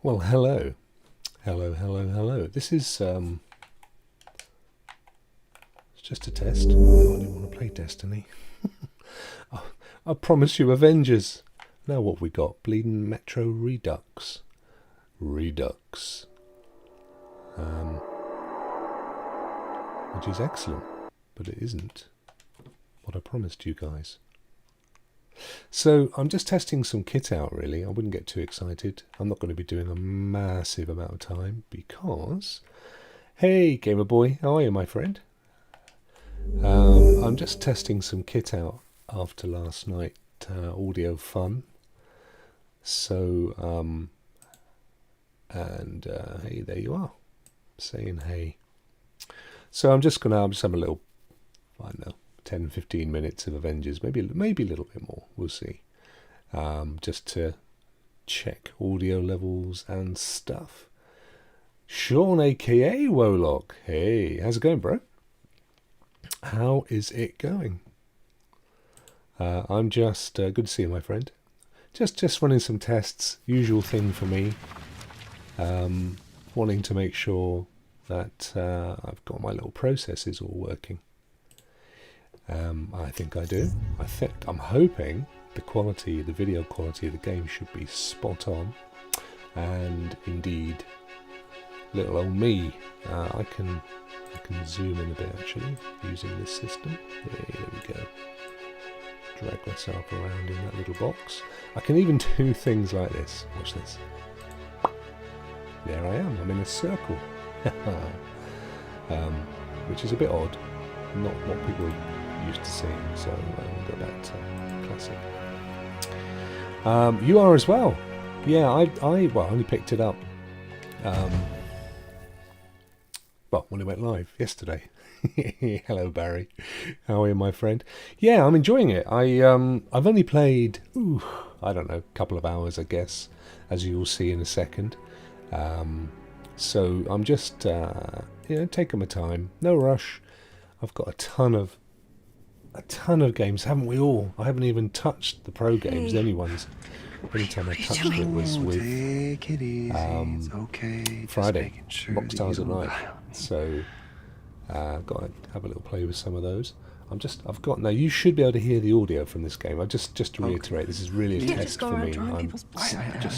Well, hello. Hello. This is it's just a test. I don't want to play Destiny. I promise you Avengers. Now what we got? Bleeding Metro Redux. Which is excellent, but it isn't what I promised you guys. So I'm just testing some kit out, really. I wouldn't get too excited. I'm not going to be doing a massive amount of time because... Hey, Gamer Boy, how are you, my friend? I'm just testing some kit out after last night audio fun. So, hey, there you are, saying hey. So I'm just have a little, I don't know, 10-15 minutes of Avengers, maybe a little bit more, we'll see, just to check audio levels and stuff. Sean aka Rokk, hey, how's it going, bro? How is it going? I'm just good to see you, my friend. Just running some tests, usual thing for me, wanting to make sure that I've got my little processes all working. I think I do. I'm hoping the video quality of the game should be spot on, and indeed, little old me, I can zoom in a bit actually using this system. There we go. Drag myself around in that little box. I can even do things like this. Watch this. There I am. I'm in a circle, which is a bit odd. Not what people used to seeing, so we'll go back to classic. You are as well. Yeah, I only picked it up when it went live yesterday. Hello, Barry. How are you, my friend? Yeah, I'm enjoying it. I've only played I don't know, a couple of hours, I guess, as you'll see in a second. So I'm just taking my time, no rush. I've got a ton of games, haven't we all? I haven't even touched the pro games. The only time I touched it was with Friday, Box Stars at Night. So I've got to have a little play with some of those. Now you should be able to hear the audio from this game. Just to reiterate, this is really a test for me. I'm just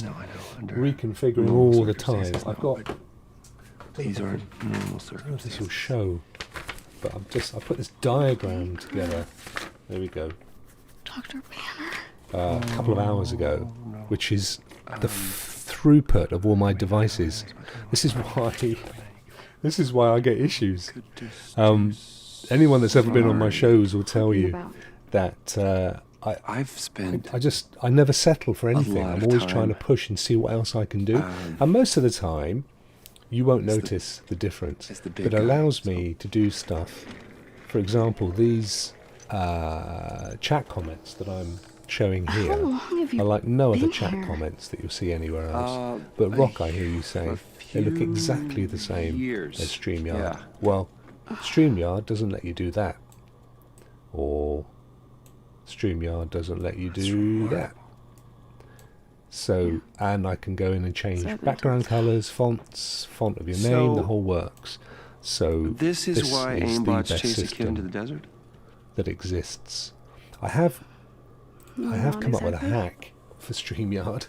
reconfiguring all the time. I've got... These are normal circumstances. I don't know if this will show, but I put this diagram together. There we go. Dr. Banner. A couple of hours ago, which is the throughput of all my devices. This is why I get issues. Anyone that's ever been on my shows will tell you that I never settle for anything. I'm always trying to push and see what else I can do. And most of the time, you won't notice the difference. But it allows me to do stuff. For example, these chat comments that I'm showing here are like no other chat comments that you'll see anywhere else. But Rokk, I hear you saying, they look exactly the same as StreamYard. Yeah. Well, StreamYard doesn't let you do that. Or StreamYard doesn't let you do that. So, and I can go in and change background colours, fonts, font of your name, the whole works. So this is why aimbots chase a kid into the desert that exists. I have come up with a hack for StreamYard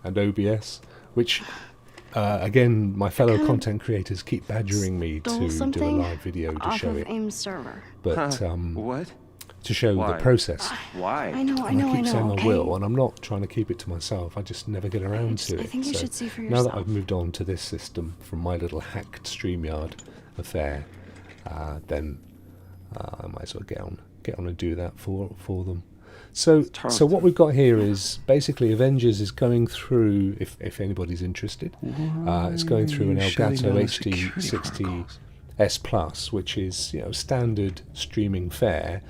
and OBS, which again, my fellow content creators keep badgering me to do a live video to show it. But what? To show the process. Why? I keep saying I will, and I'm not trying to keep it to myself. I just never get around to it. I think you should see for yourself. Now that I've moved on to this system from my little hacked StreamYard affair, then I might as well get on and do that for them. So what we've got here is basically Avengers is going through, if anybody's interested, it's going through an Elgato HD 60S Plus, which is standard streaming fare.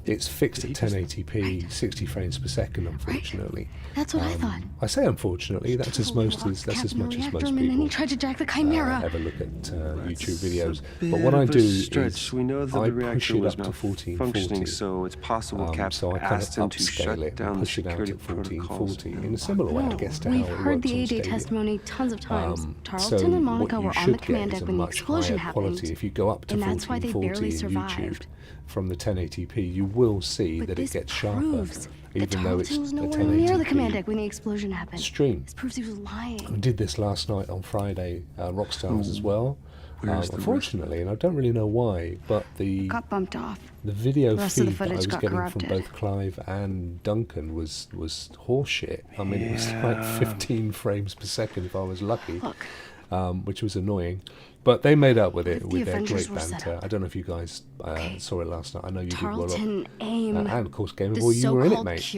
It's fixed at 1080p, 60 frames per second, unfortunately. That's what I thought. I say unfortunately, that's as much as most people tried to jack the Chimera. ever look at YouTube videos. But what I do is I push it up to 1440. So it's possible Cap so I kind of upscale it and push it out at 1440 in a similar way, I guess, to how it works on Stadia. We've heard the AJ testimony tons of times. Charlton and Monica were on the command deck when the explosion happened. If you go up to 1440 in YouTube from the 1080p, you will see that it gets sharper, even though it's a 1080p the command deck when the explosion happened. Stream. This proves he was lying. I did this last night on Friday, Rockstars as well. Unfortunately, and I don't really know why, but the bumped off. The video feed that I was getting from both Clive and Duncan was horseshit. I mean, it was like 15 frames per second if I was lucky, which was annoying. But they made up with it with their great banter. I don't know if you guys saw it last night. I know you did well. And of course, Game of Boy, you were in it, mate.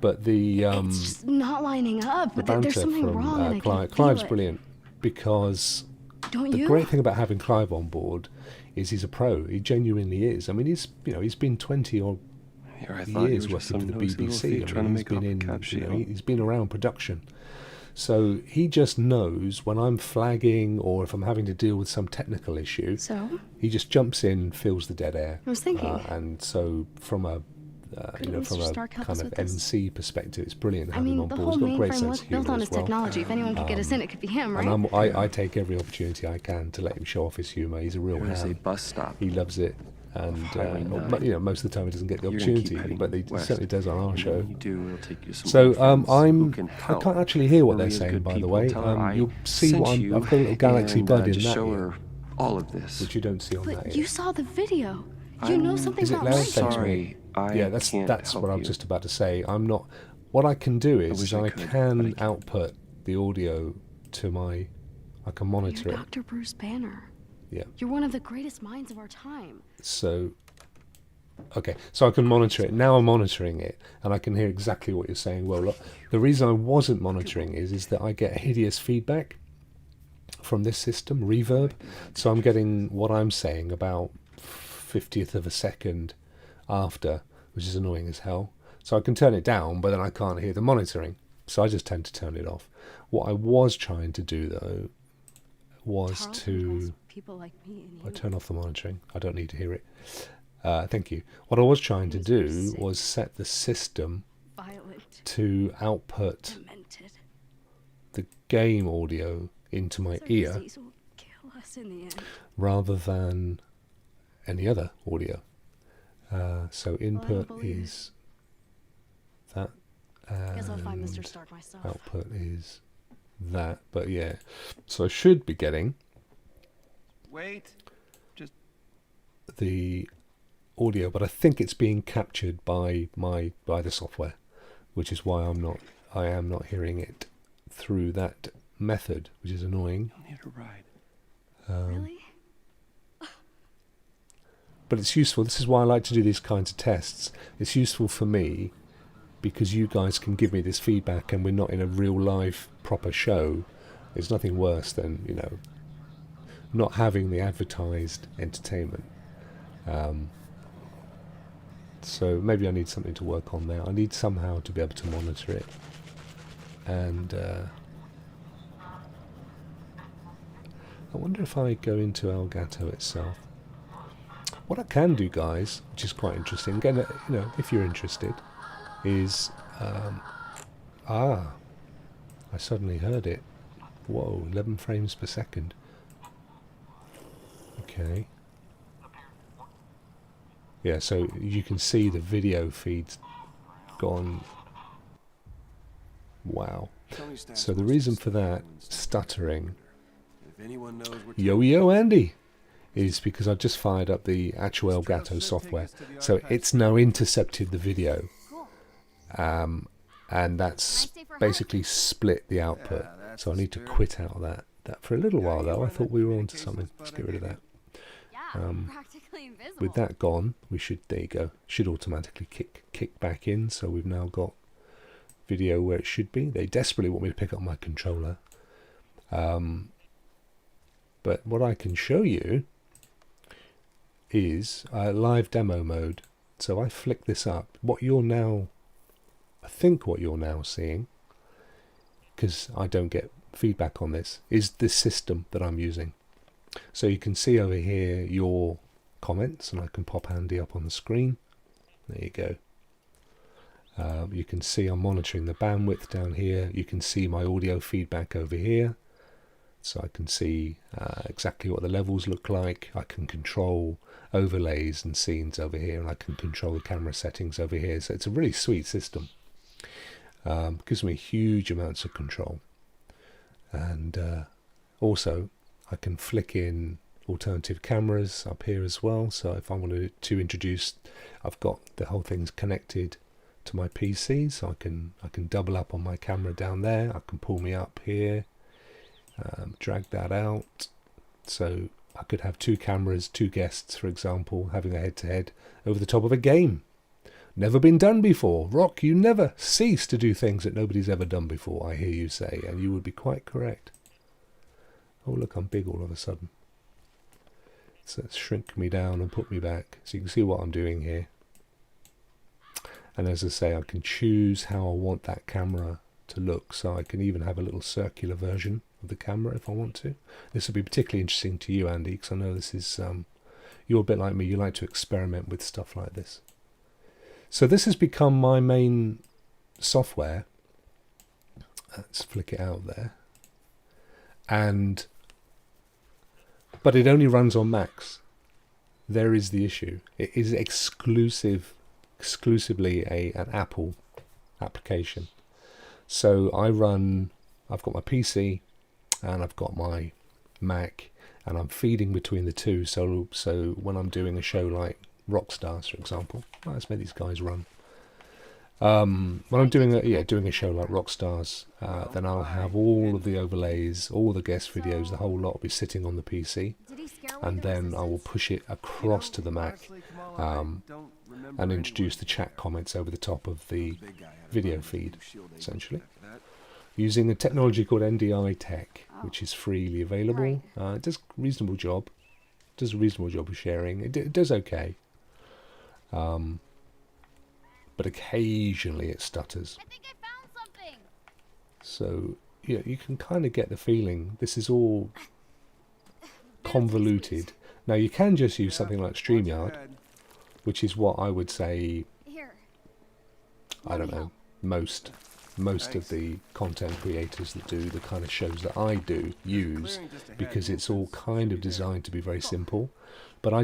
But the it's just not lining up. But there's something wrong. Clive's brilliant because the great thing about having Clive on board is he's a pro. He genuinely is. I mean, he's been 20 or years working for the BBC. I mean, he's been around production. So he just knows when I'm flagging or if I'm having to deal with some technical issue. So he just jumps in, fills the dead air. I was thinking. And so from a kind of MC perspective, it's brilliant having him on board. He's got a great sense of humour built on his technology. If anyone could get us in, it could be him, right? And I take every opportunity I can to let him show off his humour. He's a real ham. Bus stop. He loves it. And most of the time he doesn't get the opportunity, but he certainly does on our show. So I can't actually hear what they're saying, by the way. You'll see what I've got a little Galaxy Bud in that here, all of this, which you don't see on that. But you saw the video. You know something's not right. Sorry, that's what I was just about to say. I'm not. What I can do is I can output the audio to my. I can monitor it. Dr. Bruce Banner. Yeah. You're one of the greatest minds of our time. So I can monitor it. Now I'm monitoring it, and I can hear exactly what you're saying. Well, look, the reason I wasn't monitoring is that I get hideous feedback from this system, reverb. So I'm getting what I'm saying about 50th of a second after, which is annoying as hell. So I can turn it down, but then I can't hear the monitoring. So I just tend to turn it off. What I was trying to do, though, was to... People like me and you. I turn off the monitoring. I don't need to hear it. Thank you. What I was trying to do was set the system to output the game audio into my ear rather than any other audio. So input is that, and output is that. But yeah, so I should be getting the audio, but I think it's being captured by the software, which is why I am not hearing it through that method, which is annoying. You'll need a ride. Really? But it's useful. This is why I like to do these kinds of tests. It's useful for me because you guys can give me this feedback, and we're not in a real live proper show. There's nothing worse than not having the advertised entertainment. So maybe I need something to work on there. I need somehow to be able to monitor it. And I wonder if I go into Elgato itself. What I can do, guys, which is quite interesting, again, if you're interested, is I suddenly heard it. Whoa, 11 frames per second. Okay. Yeah, so you can see the video feed's gone. So the reason for that stuttering, yo Andy, is because I've just fired up the actual Elgato software. So it's now intercepted the video. And that's basically split the output. So I need to quit out of that for a little while, though. I thought we were onto something. Let's get rid of that. With that gone, we should, there you go, should automatically kick back in. So we've now got video where it should be. They desperately want me to pick up my controller. But what I can show you is live demo mode. So I flick this up. I think what you're now seeing, because I don't get feedback on this, is this system that I'm using. So you can see over here your comments, and I can pop Andy up on the screen. There you go. You can see I'm monitoring the bandwidth down here. You can see my audio feedback over here. So I can see exactly what the levels look like. I can control overlays and scenes over here, and I can control the camera settings over here. So it's a really sweet system. Gives me huge amounts of control. And also I can flick in alternative cameras up here as well. So if I wanted to introduce, I've got the whole thing's connected to my PC, so I can double up on my camera down there. I can pull me up here, drag that out, so I could have two cameras, two guests, for example, having a head-to-head over the top of a game. Never been done before. Rokk, you never cease to do things that nobody's ever done before, I hear you say, and you would be quite correct. Oh look, I'm big all of a sudden. So let's shrink me down and put me back so you can see what I'm doing here. And as I say, I can choose how I want that camera to look, so I can even have a little circular version of the camera if I want to. This will be particularly interesting to you, Andy, because I know this is you're a bit like me, you like to experiment with stuff like this. So this has become my main software. Let's flick it out there. But it only runs on Macs. There is the issue. It is exclusively an Apple application. So I've got my PC and I've got my Mac, and I'm feeding between the two. So when I'm doing a show like Rockstars, for example, let's make these guys run. When I'm doing a show like Rockstars, then I'll have all of the overlays, all the guest videos, the whole lot will be sitting on the PC, and then I will push it across to the Mac and introduce the chat comments over the top of the video feed, essentially, using a technology called NDI Tech, which is freely available. It does a reasonable job. Of sharing. It does okay. But occasionally it stutters. I think I found something. So you can kind of get the feeling this is all convoluted. Now you can just use something like StreamYard, which is what I would say. Here. I don't know, most of the content creators that do the kind of shows that I do use, because it's all kind of designed to be very simple. But I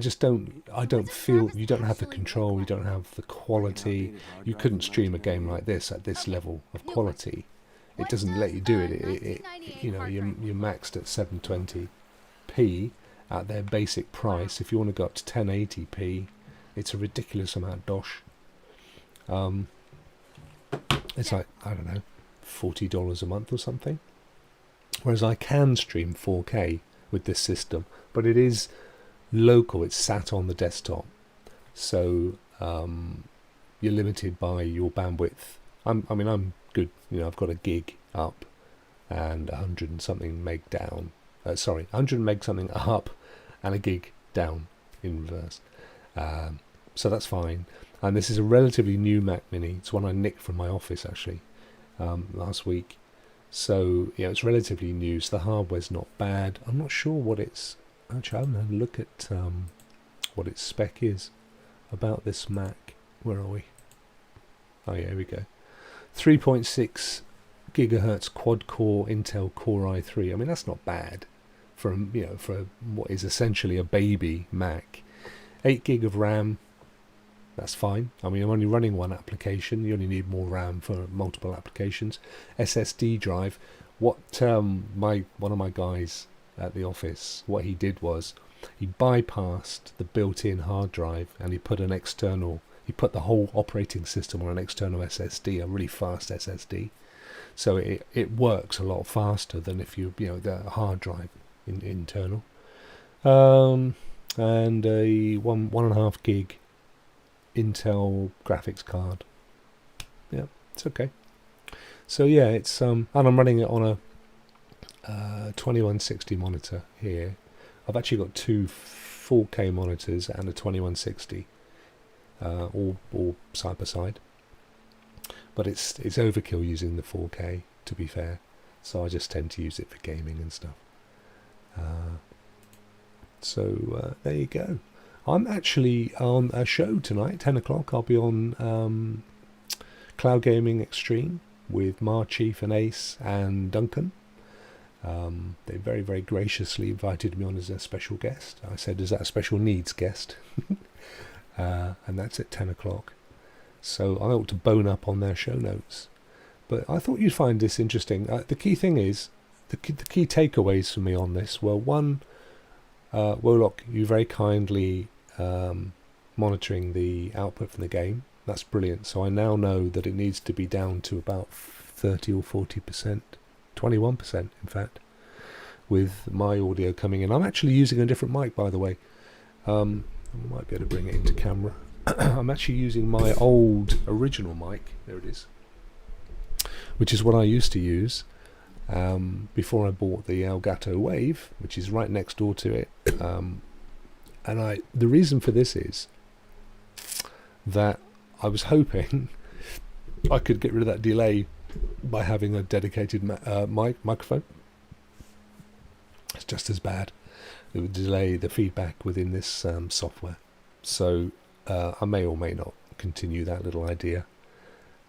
don't feel, you don't have the control, you don't have the quality. You couldn't stream a game like this at this level of quality. It doesn't let you do it. You're maxed at 720p at their basic price. If you want to go up to 1080p, it's a ridiculous amount of dosh. It's like, I don't know, $40 a month or something. Whereas I can stream 4K with this system, but it is local, it's sat on the desktop, so you're limited by your bandwidth. I'm good, I've got a gig up and 100 and something meg down, 100 meg something up and a gig down in reverse, so that's fine. And this is a relatively new Mac Mini. It's one I nicked from my office actually last week, so it's relatively new, so the hardware's not bad. I'm not sure what it's actually, I haven't had a look at what its spec is about this Mac. Where are we? Oh yeah, here we go. 3.6 gigahertz quad-core Intel Core i3. I mean, that's not bad for for what is essentially a baby Mac. 8 gig of RAM. That's fine. I mean, I'm only running one application. You only need more RAM for multiple applications. SSD drive. What one of my guys at the office, what he did was he bypassed the built-in hard drive and he put the whole operating system on an external SSD, a really fast SSD. So it works a lot faster than if the hard drive internal. And a 1.5 gig Intel graphics card. Yeah, it's okay. So yeah, it's and I'm running it on a 2160 monitor here. I've actually got two 4K monitors and a 2160. or side by side. But it's overkill using the 4K, to be fair. So I just tend to use it for gaming and stuff. So there you go. I'm actually on a show tonight, 10 o'clock. I'll be on Cloud Gaming Extreme with Mar Chief and Ace and Duncan. They very, very graciously invited me on as a special guest. I said, is that a special needs guest? And that's at 10 o'clock. So I ought to bone up on their show notes. But I thought you'd find this interesting. The key thing is, the key takeaways for me on this were, one, Rokk, you very kindly monitoring the output from the game. That's brilliant. So I now know that it needs to be down to about 30 or 40%, 21% in fact, with my audio coming in. I'm actually using a different mic, by the way. I might be able to bring it into camera. I'm actually using my old original mic. There it is. Which is what I used to use before I bought the Elgato Wave, which is right next door to it. And the reason for this is that I was hoping I could get rid of that delay by having a dedicated microphone. It's just as bad. It would delay the feedback within this software. So I may or may not continue that little idea.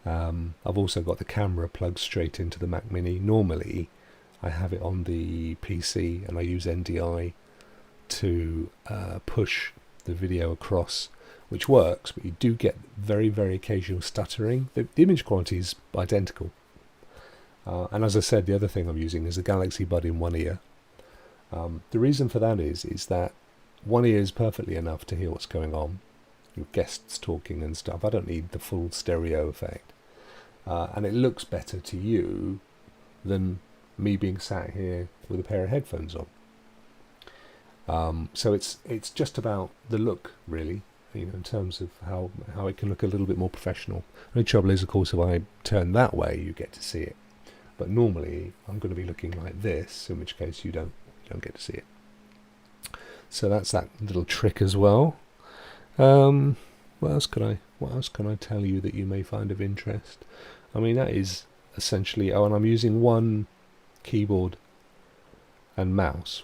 I've also got the camera plugged straight into the Mac Mini. Normally I have it on the PC and I use NDI to push the video across, which works, but you do get very, very occasional stuttering. The image quality is identical. And as I said, the other thing I'm using is a Galaxy Bud in one ear. The reason for that is that one ear is perfectly enough to hear what's going on. Your guests talking and stuff. I don't need the full stereo effect. And it looks better to you than me being sat here with a pair of headphones on. So it's just about the look, really, in terms of how it can look a little bit more professional. The only trouble is, of course, if I turn that way, you get to see it. But normally, I'm going to be looking like this, in which case you don't get to see it. So that's that little trick as well. What else can I tell you that you may find of interest? I mean, that is essentially. Oh, and I'm using one keyboard and mouse,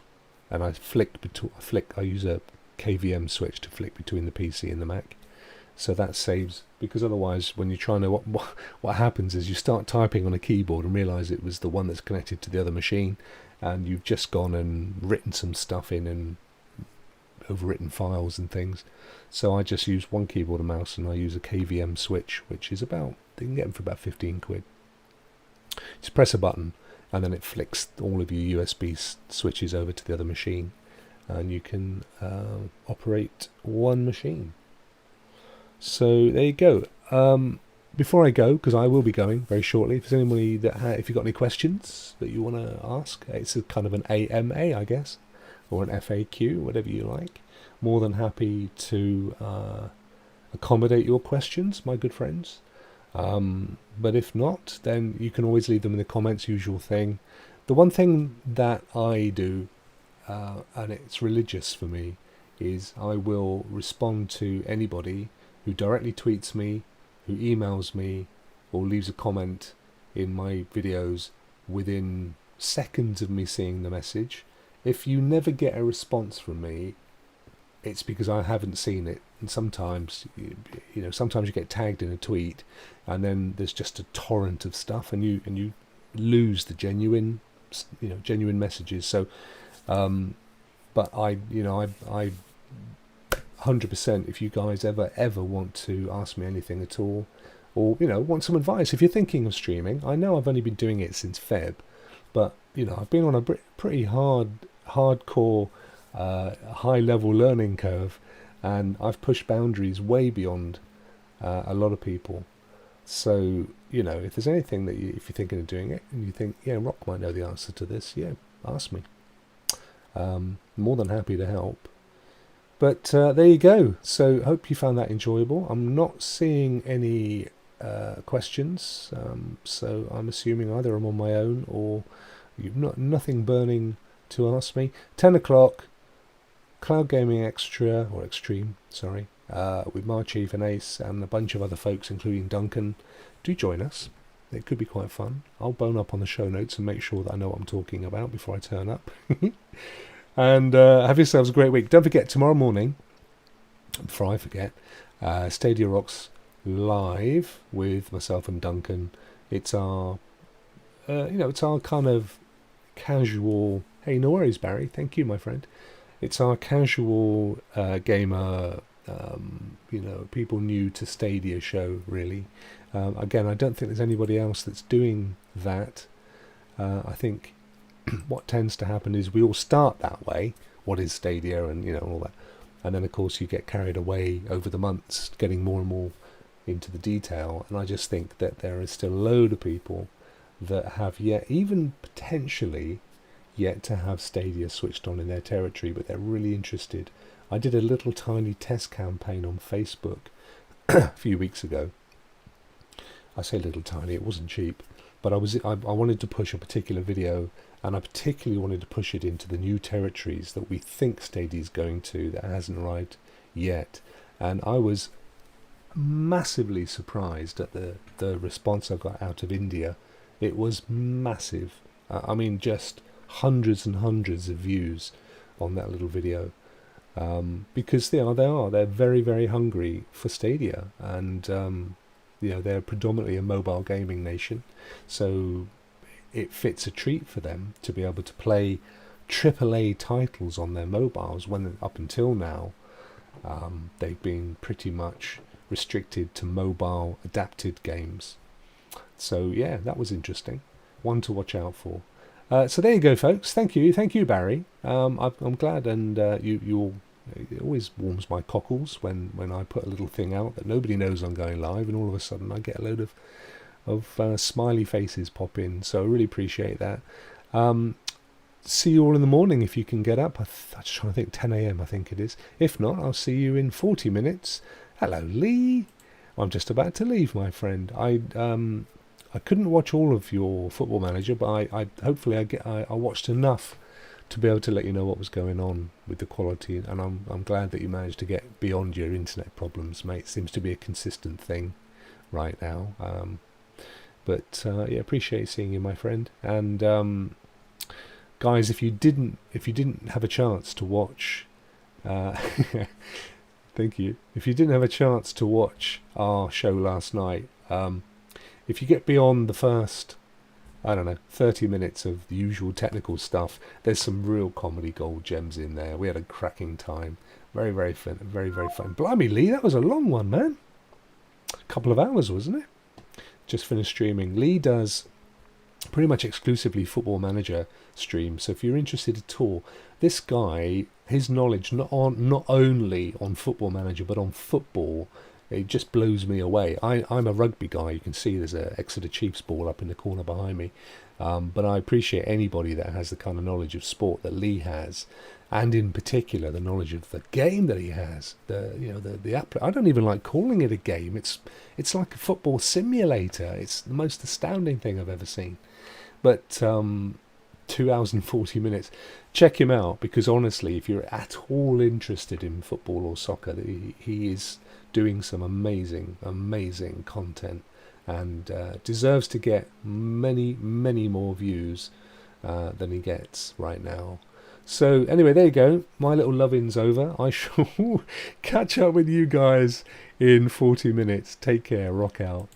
and I use a KVM switch to flick between the PC and the Mac. So that saves, because otherwise, when you're trying to, what happens is you start typing on a keyboard and realise it was the one that's connected to the other machine, and you've just gone and written some stuff in and overwritten files and things. So I just use one keyboard and mouse, and I use a KVM switch, which is they can get them for about 15 quid. Just press a button and then it flicks all of your USB switches over to the other machine, and you can operate one machine. So there you go. Before I go, because I will be going very shortly, if there's anybody if you've got any questions that you want to ask, it's a kind of an AMA, I guess, or an FAQ, whatever you like. More than happy to accommodate your questions, my good friends. But if not, then you can always leave them in the comments, usual thing. The one thing that I do, and it's religious for me, is I will respond to anybody who directly tweets me, who emails me, or leaves a comment in my videos within seconds of me seeing the message. If you never get a response from me, it's because I haven't seen it. And sometimes, sometimes you get tagged in a tweet, and then there's just a torrent of stuff, and you lose the genuine messages. So, but I 100%. If you guys ever want to ask me anything at all, or want some advice, if you're thinking of streaming, I know I've only been doing it since Feb, but I've been on a pretty hardcore, high-level learning curve, and I've pushed boundaries way beyond a lot of people. So if there's anything that if you're thinking of doing it and you think, yeah, Rokk might know the answer to this, yeah, ask me. More than happy to help. But there you go. So hope you found that enjoyable. I'm not seeing any questions, so I'm assuming either I'm on my own or you've nothing burning to ask me. 10 o'clock, Cloud Gaming Extra, or Extreme, sorry. with my chief and Ace and a bunch of other folks, including Duncan. Do join us. It could be quite fun. I'll bone up on the show notes and make sure that I know what I'm talking about before I turn up. And have yourselves a great week. Don't forget, tomorrow morning, before I forget, Stadia Rocks live with myself and Duncan. It's our, it's our kind of casual. Hey, no worries, Barry. Thank you, my friend. It's our casual gamer, people new to Stadia show, really. Again, I don't think there's anybody else that's doing that. I think what tends to happen is we all start that way. What is Stadia and, all that. And then, of course, you get carried away over the months, getting more and more into the detail. And I just think that there is still a load of people that have even potentially yet to have Stadia switched on in their territory, but they're really interested. I did a little tiny test campaign on Facebook a few weeks ago. I say little tiny, it wasn't cheap, but I wanted to push a particular video, and I particularly wanted to push it into the new territories that we think Stadia is going to, that hasn't arrived yet. And I was massively surprised at the response I got out of India. It was massive. Just hundreds and hundreds of views on that little video, because they're very, very hungry for Stadia, and they're predominantly a mobile gaming nation, so it fits a treat for them to be able to play AAA titles on their mobiles, when up until now they've been pretty much restricted to mobile adapted games. So yeah, that was interesting, one to watch out for. So there you go, folks. Thank you, Barry. I'm glad, and it always warms my cockles when I put a little thing out that nobody knows I'm going live, and all of a sudden I get a load of smiley faces pop in. So I really appreciate that. See you all in the morning if you can get up. I'm just trying to think, 10 a.m. I think it is. If not, I'll see you in 40 minutes. Hello, Lee. I'm just about to leave, my friend. I couldn't watch all of your Football Manager, but I watched enough to be able to let you know what was going on with the quality, and I'm glad that you managed to get beyond your internet problems, mate. It seems to be a consistent thing right now. Appreciate seeing you, my friend. And guys, if you didn't have a chance to watch, thank you. If you didn't have a chance to watch our show last night, if you get beyond the first, 30 minutes of the usual technical stuff, there's some real comedy gold gems in there. We had a cracking time. Very, very fun. Very, very fun. Blimey, Lee, that was a long one, man. A couple of hours, wasn't it? Just finished streaming. Lee does pretty much exclusively Football Manager streams. So if you're interested at all, this guy, his knowledge not only on Football Manager, but on football, it just blows me away. I'm a rugby guy. You can see there's a Exeter Chiefs ball up in the corner behind me. But I appreciate anybody that has the kind of knowledge of sport that Lee has, and in particular the knowledge of the game that he has. I don't even like calling it a game. It's like a football simulator. It's the most astounding thing I've ever seen. But 2 hours and 40 minutes. Check him out, because honestly, if you're at all interested in football or soccer, he is doing some amazing content, and deserves to get many more views than he gets right now. So anyway, there you go. My little loving's over. I shall catch up with you guys in 40 minutes. Take care. Rock out.